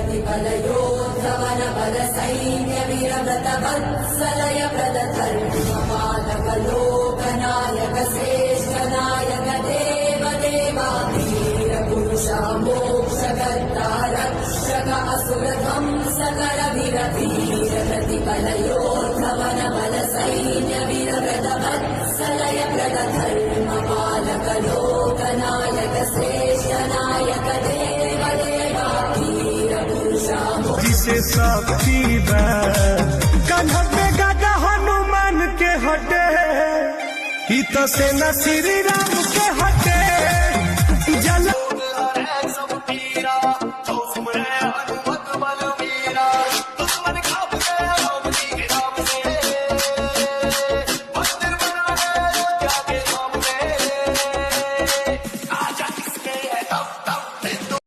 प्रतिफलयोद्धवन बल सैन्य वीरव्रत वत्सलय प्रदधर्मपालक लोकनायक श्रेष्ठ नायक देव देवा वीर पुरुषा मोक्षकर्ता रक्षक असुर ध्वंसकर वीर प्रतिफलयोद्धवन बल सैन्य वीरव्रत वत्सलय प्रदधर्मपालक लोकनायक श्रेष्ठ नायक देव देवा वीर पुरुषा जिसे शक्ति कन्हर में गदा हनुमान के हटे ही तो सेना श्री राम